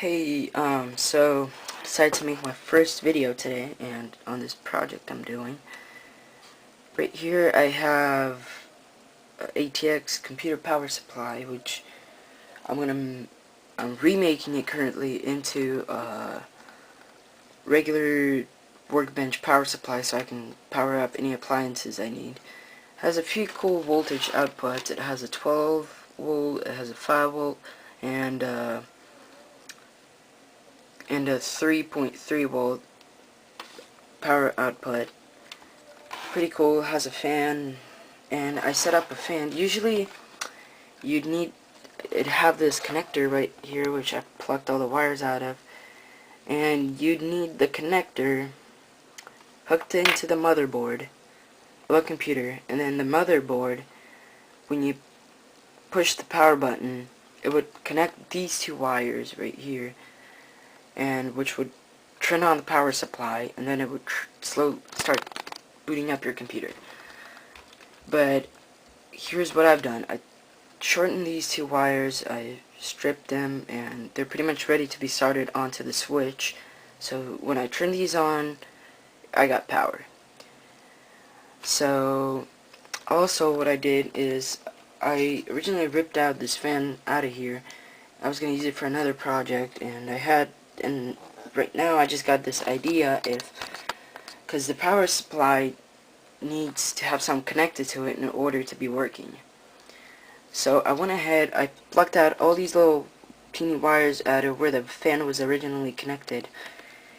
Hey, so I decided to make my first video today, and on this project I'm doing. Right here I have a ATX computer power supply, which I'm remaking it currently into a regular workbench power supply so I can power up any appliances I need. It has a few cool voltage outputs. It has a 12 volt, it has a 5 volt, and a 3.3 volt power output. Pretty cool. Has a fan, and I set up a fan. Usually it'd have this connector right here, which I plucked all the wires out of, and you'd need the connector hooked into the motherboard of a computer, and then the motherboard, when you push the power button, it would connect these two wires right here, and which would turn on the power supply, and then it would start booting up your computer. But here's what I've done. I shortened these two wires, I stripped them, and they're pretty much ready to be soldered onto the switch. So when I turn these on, I got power. So also what I did is I originally ripped out this fan out of here. I was going to use it for another project, and right now I just got this idea, because the power supply needs to have something connected to it in order to be working. So I went ahead, I plucked out all these little teeny wires out of where the fan was originally connected,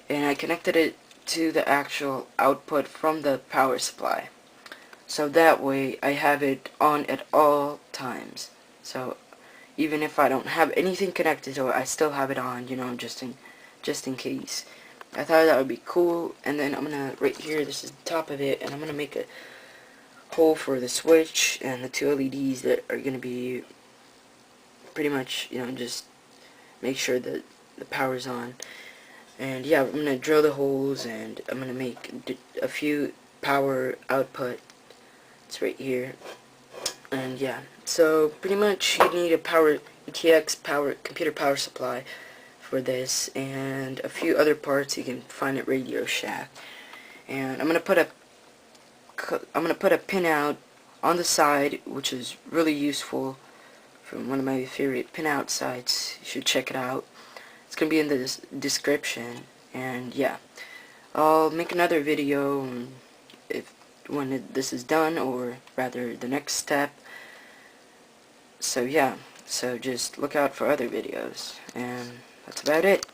and I connected it to the actual output from the power supply. So that way I have it on at all times. So even if I don't have anything connected to it, I still have it on, you know, just in case. I thought that would be cool. And then I'm gonna, right here, this is the top of it, and I'm gonna make a hole for the switch and the two LEDs that are gonna be pretty much, you know, just make sure that the power's on. And yeah, I'm gonna drill the holes, and I'm gonna make a few power output. It's right here. And yeah, so pretty much you need a ATX computer power supply for this, and a few other parts you can find at Radio Shack. And I'm gonna put a pinout on the side, which is really useful, from one of my favorite pinout sites. You should check it out. It's gonna be in the description. And yeah, I'll make another video when this is done, or rather the next step. So yeah, so just look out for other videos, and that's about it.